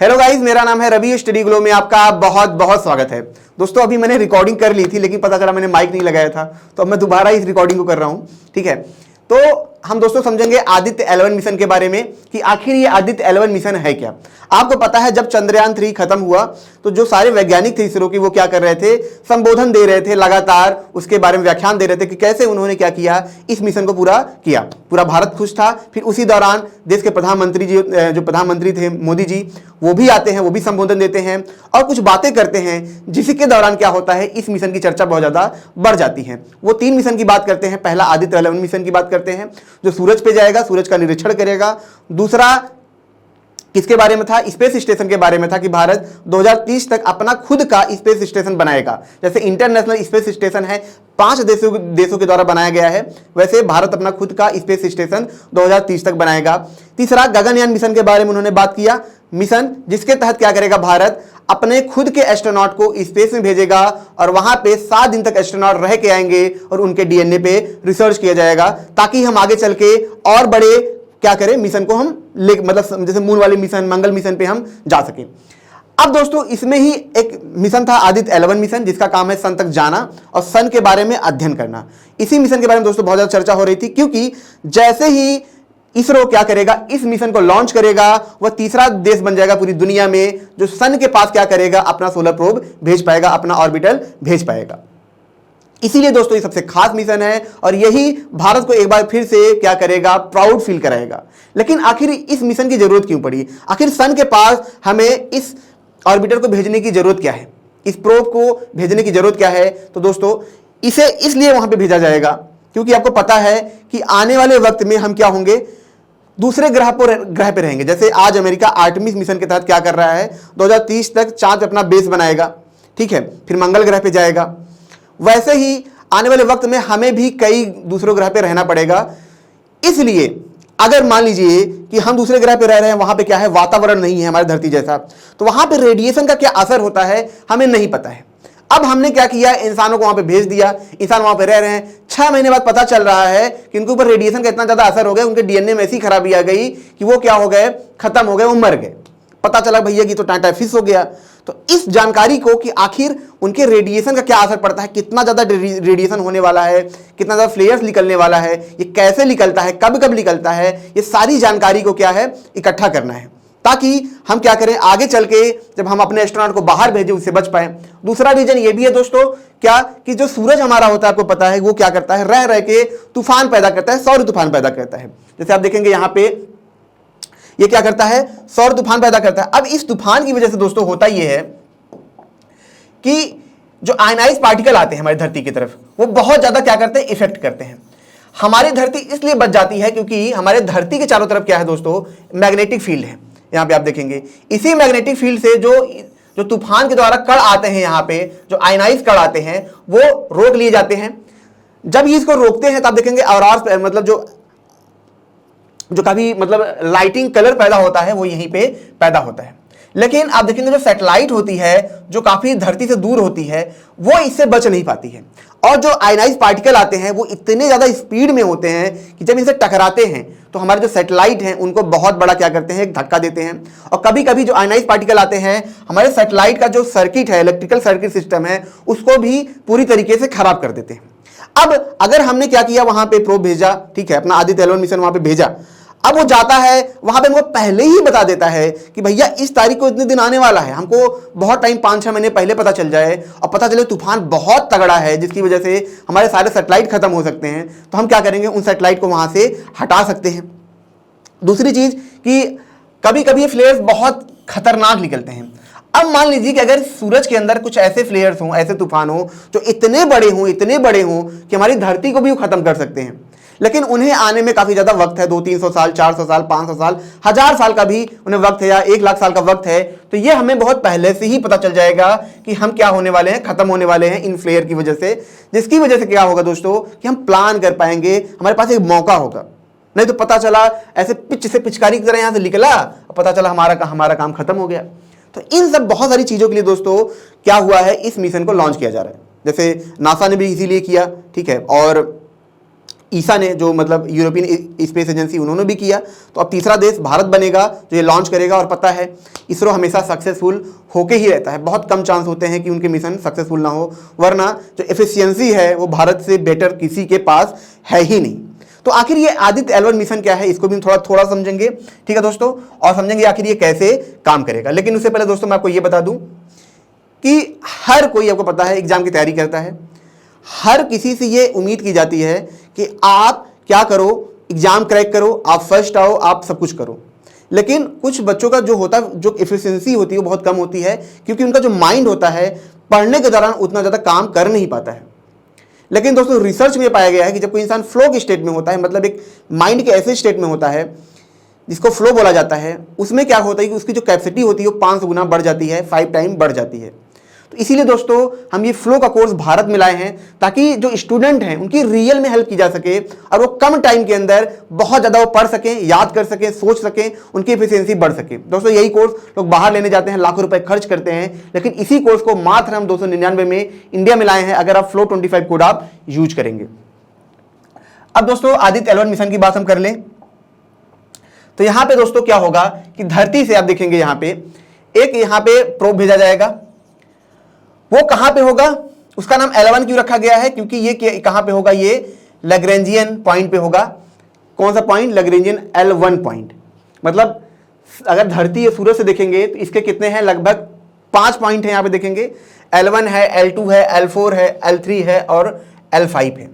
Hello guys, मेरा नाम है रवि। स्टडी ग्लो में आपका बहुत बहुत स्वागत है। दोस्तों अभी मैंने रिकॉर्डिंग कर ली थी, लेकिन पता चला मैंने माइक नहीं लगाया था, तो अब मैं दोबारा इस रिकॉर्डिंग को कर रहा हूं। ठीक है, तो हम दोस्तों समझेंगे आदित्य 11 मिशन के बारे में कि आखिर ये आदित्य 11 मिशन है क्या। आपको पता है जब चंद्रयान 3 खत्म हुआ तो जो सारे वैज्ञानिक थे इसरो की, वो क्या कर रहे थे, संबोधन दे रहे थे, लगातार उसके बारे में व्याख्यान दे रहे थे कि कैसे उन्होंने क्या किया, इस मिशन को पूरा किया। पूरा भारत खुश था। फिर उसी दौरान देश के प्रधानमंत्री जी, जो प्रधानमंत्री थे मोदी जी, वो भी आते हैं, वो भी संबोधन देते हैं और कुछ बातें करते हैं, जिसके दौरान क्या होता है, इस मिशन की चर्चा बहुत ज्यादा बढ़ जाती है। वो 3 मिशन की बात करते हैं। पहला आदित्य 11 मिशन की बात करते हैं, जो सूरज पे जाएगा, सूरज का निरीक्षण करेगा। दूसरा किसके बारे में था, स्पेस स्टेशन के बारे में था कि भारत 2030 तक अपना खुद का स्पेस स्टेशन बनाएगा। जैसे इंटरनेशनल स्पेस स्टेशन है 5 देशों के द्वारा बनाया गया है, वैसे भारत अपना खुद का स्पेस स्टेशन 2030 तक बनाएगा। तीसरा गगनयान मिशन के बारे में उन्होंने बात किया, मिशन जिसके तहत क्या करेगा, भारत अपने खुद के एस्ट्रोनॉट को स्पेस में भेजेगा और वहां पे 7 दिन तक एस्ट्रोनॉट रह के आएंगे और उनके डीएनए पे रिसर्च किया जाएगा, ताकि हम आगे चल के और बड़े क्या करें, मिशन को हम मतलब जैसे मून वाले मिशन, मंगल मिशन पे हम जा सके। अब दोस्तों इसमें ही एक मिशन था आदित्य 11 मिशन, जिसका काम है सन तक जाना और सन के बारे में अध्ययन करना। इसी मिशन के बारे में दोस्तों बहुत ज्यादा चर्चा हो रही थी, क्योंकि जैसे ही इसरो क्या करेगा, इस मिशन को लॉन्च करेगा, वह तीसरा देश बन जाएगा पूरी दुनिया में जो सन के पास क्या करेगा, अपना सोलर प्रोब भेज पाएगा, अपना ऑर्बिटल भेज पाएगा। इसीलिए दोस्तों ये सबसे खास मिशन है और यही भारत को एक बार फिर से क्या करेगा, प्राउड फील कराएगा। लेकिन आखिर इस मिशन की जरूरत क्यों पड़ी, आखिर सन के पास हमें इस ऑर्बिटर को भेजने की जरूरत क्या है, इस प्रोब को भेजने की जरूरत क्या है। तो दोस्तों इसे इसलिए वहां पे भेजा जाएगा क्योंकि आपको पता है कि आने वाले वक्त में हम क्या होंगे, दूसरे ग्रह पे रहेंगे। जैसे आज अमेरिका आर्टेमिस मिशन के तहत क्या कर रहा है, 2030 तक चांद पे अपना बेस बनाएगा, ठीक है, फिर मंगल ग्रह पे जाएगा। वैसे ही आने वाले वक्त में हमें भी कई दूसरे ग्रह पे रहना पड़ेगा। इसलिए अगर मान लीजिए कि हम दूसरे ग्रह पे रह रहे हैं, वहां पे क्या है, वातावरण नहीं है हमारी धरती जैसा, तो वहां पे रेडिएशन का क्या असर होता है हमें नहीं पता है। अब हमने क्या किया, इंसानों को वहां पे भेज दिया, इंसान वहां पे रह रहे हैं। 6 महीने बाद पता चल रहा है कि उनके ऊपर रेडिएशन का इतना ज्यादा असर हो गया, उनके डीएनए में ऐसी खराबी आ गई कि वो क्या हो गए, खत्म हो गए, वो मर गए। पता चला भैया कि तो टाइफाइड हो गया। तो इस जानकारी को कि आखिर उनके रेडिएशन का क्या असर पड़ता है, कितना ज्यादा रेडिएशन होने वाला है, कितना ज्यादा फ्लेयर्स निकलने वाला है, ये कैसे निकलता है, कब कब निकलता है, ये सारी जानकारी को क्या है, इकट्ठा करना है, ताकि हम क्या करें, आगे चल के जब हम अपने एस्ट्रोनॉट को बाहर भेजें उससे बच पाए। दूसरा रीजन ये भी है दोस्तों क्या, कि जो सूरज हमारा होता है, आपको पता है वो क्या करता है, रह रह के तूफान पैदा करता है, सौर तूफान पैदा करता है। जैसे आप देखेंगे यहां पे ये क्या करता है, सौर तूफान पैदा करता है। अब इस तूफान की वजह से दोस्तों होता यह है कि जो आयनाइज पार्टिकल आते हैं हमारी धरती की तरफ, वो बहुत ज्यादा क्या करते हैं, इफेक्ट करते हैं। हमारी धरती इसलिए बच जाती है क्योंकि हमारे धरती के चारों तरफ क्या है दोस्तों, मैग्नेटिक फील्ड है। यहां पे आप देखेंगे इसी मैग्नेटिक फील्ड से जो तूफान के द्वारा कण आते हैं, यहां पे जो आयनाइज कण आते हैं वो रोक लिए जाते हैं। जब ये इसको रोकते हैं तो आप देखेंगे और मतलब जो काफी मतलब लाइटिंग कलर पैदा होता है वो यहीं पे पैदा होता है। लेकिन आप देखेंगे जो सैटेलाइट होती है, जो काफी धरती से दूर होती है, वो इससे बच नहीं पाती है। और जो आयनाइज पार्टिकल आते हैं वो इतने ज्यादा स्पीड में होते हैं कि जब इनसे टकराते हैं तो हमारे जो सैटेलाइट हैं उनको बहुत बड़ा क्या करते हैं, एक धक्का देते हैं। और कभी कभी जो आयनाइज पार्टिकल आते हैं, हमारे सैटेलाइट का जो सर्किट है, इलेक्ट्रिकल सर्किट सिस्टम है, उसको भी पूरी तरीके से खराब कर देते हैं। अब अगर हमने क्या किया, वहां पे प्रोब भेजा, ठीक है, अपना आदित्य 11 मिशन वहां पे भेजा। अब वो जाता है वहां पे, हमको पहले ही बता देता है कि भैया इस तारीख को इतने दिन आने वाला है। हमको बहुत टाइम 5-6 महीने पहले पता चल जाए और पता चले तूफान बहुत तगड़ा है जिसकी वजह से हमारे सारे सैटेलाइट खत्म हो सकते हैं, तो हम क्या करेंगे, उन सैटेलाइट को वहां से हटा सकते हैं। दूसरी चीज कि कभी कभी ये फ्लेयर्स बहुत खतरनाक निकलते हैं। अब मान लीजिए कि अगर सूरज के अंदर कुछ ऐसे फ्लेयर्स हों, ऐसे तूफान हो जो इतने बड़े हों कि हमारी धरती को भी वो खत्म कर सकते हैं, लेकिन उन्हें आने में काफी ज्यादा वक्त है, 200-300 साल, 400 साल, 500 साल, 1000 साल का भी उन्हें वक्त है, या 1 लाख साल का वक्त है। तो ये हमें बहुत पहले से ही पता चल जाएगा कि हम क्या होने वाले हैं, खत्म होने वाले हैं इन फ्लेयर की वजह से। जिसकी वजह से क्या होगा दोस्तों कि हम प्लान कर पाएंगे, हमारे पास एक मौका होगा। नहीं तो पता चला ऐसे पिचकारी की तरह यहां से निकला, पता चला हमारा काम खत्म हो गया। तो इन सब बहुत सारी चीजों के लिए दोस्तों क्या हुआ है, इस मिशन को लॉन्च किया जा रहा है। जैसे नासा ने भी इसीलिए किया, ठीक है, और ईसा ने, जो मतलब यूरोपियन स्पेस एजेंसी, उन्होंने भी किया। तो अब तीसरा देश भारत बनेगा जो ये लॉन्च करेगा। और पता है इसरो हमेशा सक्सेसफुल होके ही रहता है, बहुत कम चांस होते हैं कि उनके मिशन सक्सेसफुल ना हो, वरना जो एफिशिएंसी है वो भारत से बेटर किसी के पास है ही नहीं। तो आखिर ये आदित्य L1 मिशन क्या है, इसको भी हम थोड़ा समझेंगे, ठीक है दोस्तों, और समझेंगे आखिर ये कैसे काम करेगा। लेकिन उससे पहले दोस्तों मैं आपको ये बता दूं कि हर कोई, आपको पता है, एग्जाम की तैयारी करता है, हर किसी से ये उम्मीद की जाती है कि आप क्या करो, एग्जाम क्रैक करो, आप फर्स्ट आओ, आप सब कुछ करो। लेकिन कुछ बच्चों का जो होता है, जो एफिशिएंसी होती है वो बहुत कम होती है, क्योंकि उनका जो माइंड होता है पढ़ने के दौरान उतना ज़्यादा काम कर नहीं पाता है। लेकिन दोस्तों रिसर्च में पाया गया है कि जब कोई इंसान फ्लो के स्टेट में होता है, मतलब एक माइंड के ऐसे स्टेट में होता है जिसको फ्लो बोला जाता है, उसमें क्या होता है कि उसकी जो कैपेसिटी होती है वो 5 गुना बढ़ जाती है, 5 टाइम बढ़ जाती है। तो इसीलिए दोस्तों हम ये फ्लो का कोर्स भारत में लाए हैं, ताकि जो स्टूडेंट हैं उनकी रियल में हेल्प की जा सके और वो कम टाइम के अंदर बहुत ज़्यादा वो पढ़ सकें, याद कर सकें, सोच सकें, उनकी एफिशिएंसी बढ़ सके। दोस्तों यही कोर्स लोग बाहर लेने जाते हैं, लाखों रुपए खर्च करते हैं, लेकिन इसी कोर्स को मात्र हम 299 में इंडिया में लाए हैं, अगर आप फ्लो 25 कोड आप यूज करेंगे। अब दोस्तों आदित्य L1 मिशन की बात हम कर लें तो यहां पे दोस्तों क्या होगा कि धरती से आप देखेंगे यहां पे प्रोब भेजा जाएगा। वो कहां पे होगा, उसका नाम L1 क्यों रखा गया है, क्योंकि ये कहां पे होगा, ये लैग्रेंजियन पॉइंट पे होगा। कौन सा पॉइंट, लैग्रेंजियन L1 पॉइंट। मतलब अगर धरती या सूरज से देखेंगे तो इसके कितने हैं, लगभग 5 पॉइंट हैं। यहां पे देखेंगे L1 है, L2 है, L4 है, L3 है और L5 है।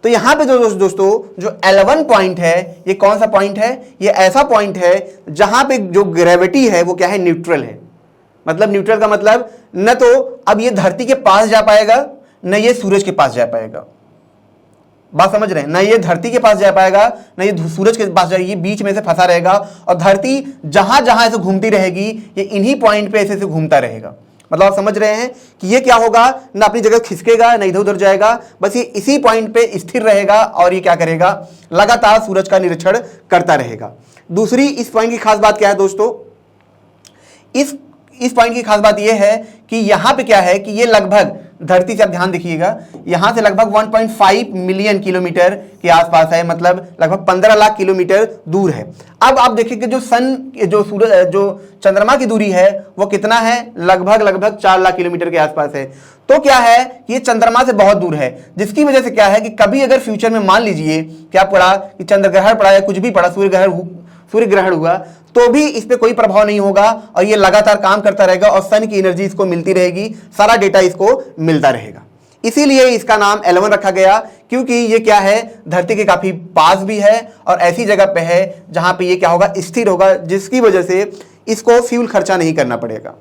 तो यहां पे जो दोस्तों जो L1 पॉइंट है, ये कौन सा पॉइंट है, ये ऐसा पॉइंट है जहां पे जो ग्रेविटी है वो क्या है, न्यूट्रल है। मतलब न्यूट्रल का मतलब न तो अब ये धरती के पास जा पाएगा, न ये सूरज के पास जा पाएगा। बात समझ रहे हैं, ना ये धरती के पास जा पाएगा, ना ये सूरज के पास जाएगी, ये बीच में से फंसा रहेगा। और धरती जहां जहां ऐसे घूमती रहेगी, ये इन्हीं पॉइंट पे ऐसे घूमता रहेगा। मतलब आप समझ रहे हैं कि ये क्या होगा, ना अपनी जगह खिसकेगा, ना इधर उधर जाएगा, बस ये इसी पॉइंट पे स्थिर रहेगा और ये क्या करेगा, लगातार सूरज का निरीक्षण करता रहेगा। दूसरी इस पॉइंट की खास बात क्या है दोस्तों, इस पॉइंट की खास बात यह है कि यहां पे क्या है कि ये लगभग धरती से, आप ध्यान देखिएगा, यहां से लगभग 1.5 मिलियन किलोमीटर के आसपास है, मतलब लगभग 15 लाख किलोमीटर दूर है। अब आप देखिए जो सूरज, जो चंद्रमा की दूरी है वो कितना है, लगभग 4 लाख किलोमीटर के आसपास है। तो क्या है, ये चंद्रमा से बहुत दूर है, जिसकी वजह से क्या है कि कभी अगर फ्यूचर में मान लीजिए क्या पड़ा कि चंद्र ग्रहण पड़ा या कुछ भी पड़ा, सूर्य ग्रहण हुआ, तो भी इस पे कोई प्रभाव नहीं होगा और ये लगातार काम करता रहेगा और सन की एनर्जी इसको मिलती रहेगी, सारा डेटा इसको मिलता रहेगा। इसीलिए इसका नाम L1 रखा गया, क्योंकि ये क्या है, धरती के काफी पास भी है और ऐसी जगह पे है जहां पे ये क्या होगा, स्थिर होगा, जिसकी वजह से इसको फ्यूल खर्चा नहीं करना पड़ेगा।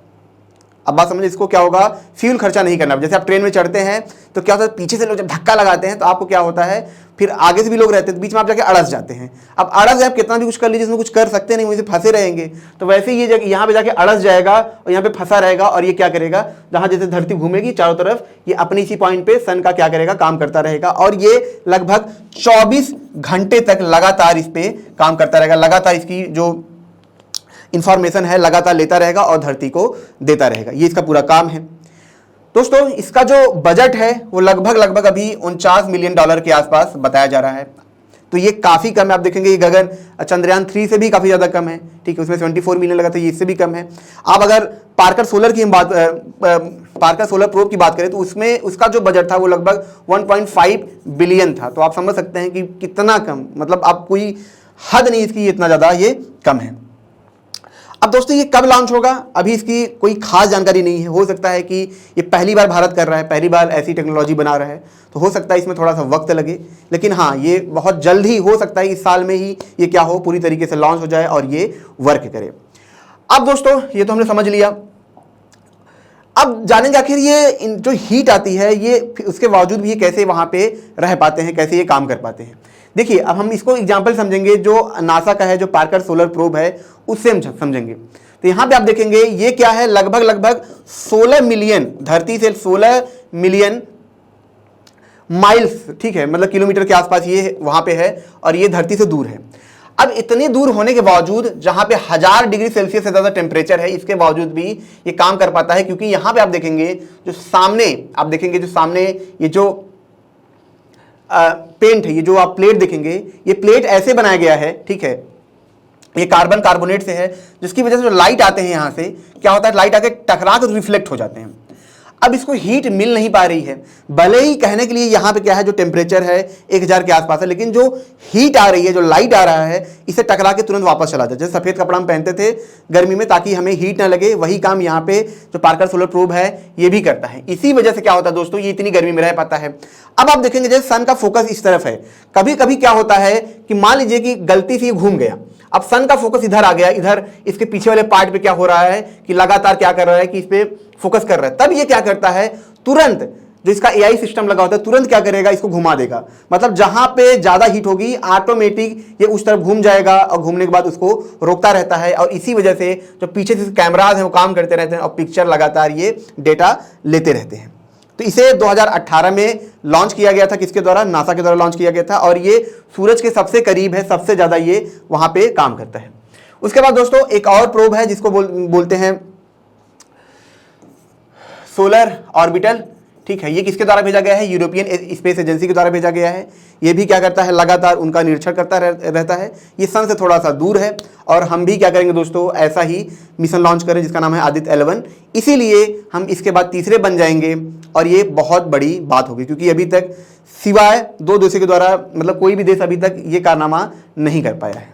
अब बात समझिए, इसको क्या होगा, फ्यूल खर्चा नहीं करना। जैसे आप ट्रेन में चढ़ते हैं तो क्या होता है, पीछे से लोग जब धक्का लगाते हैं तो आपको क्या होता है, फिर आगे से भी लोग रहते हैं, बीच में आप जाके अड़स जाते हैं। अब अड़स जाए, आप कितना भी कुछ कर लीजिए, इसमें कुछ कर सकते नहीं, वहीं से फंसे रहेंगे। तो वैसे ही ये यहाँ पे जाके अड़स जाएगा और यहाँ पे फंसा रहेगा और ये क्या करेगा, जहां जैसे धरती घूमेगी चारों तरफ, ये अपने इसी पॉइंट पे सन का क्या करेगा, काम करता रहेगा। और ये लगभग 24 घंटे तक लगातार इस पे काम करता रहेगा, लगातार इसकी जो इंफॉर्मेशन है लगातार लेता रहेगा और धरती को देता रहेगा। ये इसका पूरा काम है दोस्तों। इसका जो बजट है वो लगभग अभी $49 मिलियन के आसपास बताया जा रहा है। तो ये काफी कम है। आप देखेंगे ये गगन चंद्रयान 3 से भी काफी ज्यादा कम है, ठीक है, उसमें 74 मिलियन लगा था, ये इससे भी कम है। आप अगर पार्कर सोलर की पार्कर सोलर प्रोब की बात करें तो उसमें उसका जो बजट था वो लगभग 1.5 बिलियन था। तो आप समझ सकते हैं कि कितना कम, मतलब आप कोई हद नहीं इसकी, इतना ज्यादा ये कम है। अब दोस्तों ये कब लॉन्च होगा, अभी इसकी कोई खास जानकारी नहीं है। हो सकता है कि ये पहली बार भारत कर रहा है, पहली बार ऐसी टेक्नोलॉजी बना रहा है, तो हो सकता है इसमें थोड़ा सा वक्त लगे, लेकिन हाँ ये बहुत जल्द ही हो सकता है, इस साल में ही ये क्या हो, पूरी तरीके से लॉन्च हो जाए और ये वर्क करे। अब दोस्तों ये तो हमने समझ लिया। अब जानेंगे आखिर ये जो हीट आती है, ये उसके बावजूद भी ये कैसे वहाँ पे रह पाते हैं, कैसे ये काम कर पाते हैं। देखिए अब हम इसको एग्जाम्पल समझेंगे, जो नासा का है, जो पार्कर सोलर प्रोब है, उससे हम समझेंगे। तो यहाँ पे आप देखेंगे ये क्या है, लगभग 16 मिलियन, धरती से 16 मिलियन माइल्स, ठीक है, मतलब किलोमीटर के आसपास ये वहाँ पे है और ये धरती से दूर है। अब इतनी दूर होने के बावजूद, जहाँ पे 1000 डिग्री सेल्सियस से ज़्यादा टेम्परेचर है, इसके बावजूद भी ये काम कर पाता है, क्योंकि यहाँ पे आप देखेंगे जो सामने, ये जो पेंट है, ये जो आप प्लेट देखेंगे, ये प्लेट ऐसे बनाया गया है, ठीक है, ये कार्बन कार्बोनेट से है, जिसकी वजह से जो लाइट आते हैं यहां से क्या होता है, लाइट आके टकरा कर रिफ्लेक्ट हो जाते हैं। अब इसको हीट मिल नहीं पा रही है, भले ही कहने के लिए यहां पे क्या है, जो टेम्परेचर है 1000 के आसपास है, लेकिन जो हीट आ रही है, जो लाइट आ रहा है, इसे टकरा के तुरंत वापस चला जाए। जैसे सफेद कपड़ा हम पहनते थे गर्मी में ताकि हमें हीट ना लगे, वही काम यहाँ पे जो पार्कर सोलर प्रोब है ये भी करता है। इसी वजह से क्या होता है दोस्तों, ये इतनी गर्मी में रह पाता है। अब आप देखेंगे जैसे सन का फोकस इस तरफ है, कभी कभी क्या होता है कि मान लीजिए कि गलती से घूम गया, अब सन का फोकस इधर आ गया, इधर इसके पीछे वाले पार्ट पे क्या हो रहा है कि लगातार क्या कर रहा है कि इस पे फोकस कर रहा है, तब ये क्या करता है, तुरंत जो इसका एआई सिस्टम लगा होता है तुरंत क्या करेगा, इसको घुमा देगा। मतलब जहां पे ज्यादा हीट होगी ऑटोमेटिक ये उस तरफ घूम जाएगा और घूमने के बाद उसको रोकता रहता है, और इसी वजह से जो पीछे से कैमराज हैं वो काम करते रहते हैं और पिक्चर लगातार ये डेटा लेते रहते हैं। तो इसे 2018 में लॉन्च किया गया था, किसके द्वारा, नासा के द्वारा लॉन्च किया गया था, और ये सूरज के सबसे करीब है, सबसे ज्यादा ये वहां पे काम करता है। उसके बाद दोस्तों एक और प्रोब है जिसको बोलते हैं सोलर ऑर्बिटल, ठीक है, ये किसके द्वारा भेजा गया है, यूरोपियन स्पेस एजेंसी के द्वारा भेजा गया है। ये भी क्या करता है, लगातार उनका निरीक्षण करता रहता है। ये सन से थोड़ा सा दूर है, और हम भी क्या करेंगे दोस्तों, ऐसा ही मिशन लॉन्च करें जिसका नाम है आदित्य 11, इसीलिए हम इसके बाद तीसरे बन जाएंगे, और ये बहुत बड़ी बात होगी क्योंकि अभी तक सिवाय 2 देशों के द्वारा, मतलब कोई भी देश अभी तक ये कारनामा नहीं कर पाया है।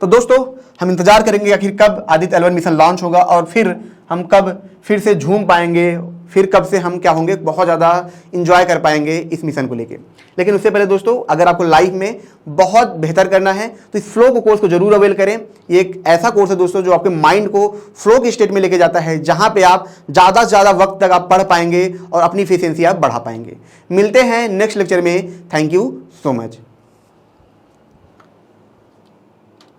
तो दोस्तों हम इंतजार करेंगे आखिर कब आदित्य 11 मिशन लॉन्च होगा, और फिर हम कब फिर से झूम पाएंगे, फिर कब से हम क्या होंगे, बहुत ज़्यादा इंजॉय कर पाएंगे इस मिशन को लेके। लेकिन उससे पहले दोस्तों अगर आपको लाइफ में बहुत बेहतर करना है तो इस फ्लो कोर्स को जरूर अवेल करें। ये एक ऐसा कोर्स है दोस्तों जो आपके माइंड को फ्लो की स्टेट में लेके जाता है, जहां पे आप ज़्यादा से ज़्यादा वक्त तक आप पढ़ पाएंगे और अपनी एफिशिएंसी आप बढ़ा पाएंगे। मिलते हैं नेक्स्ट लेक्चर में। Thank you so much.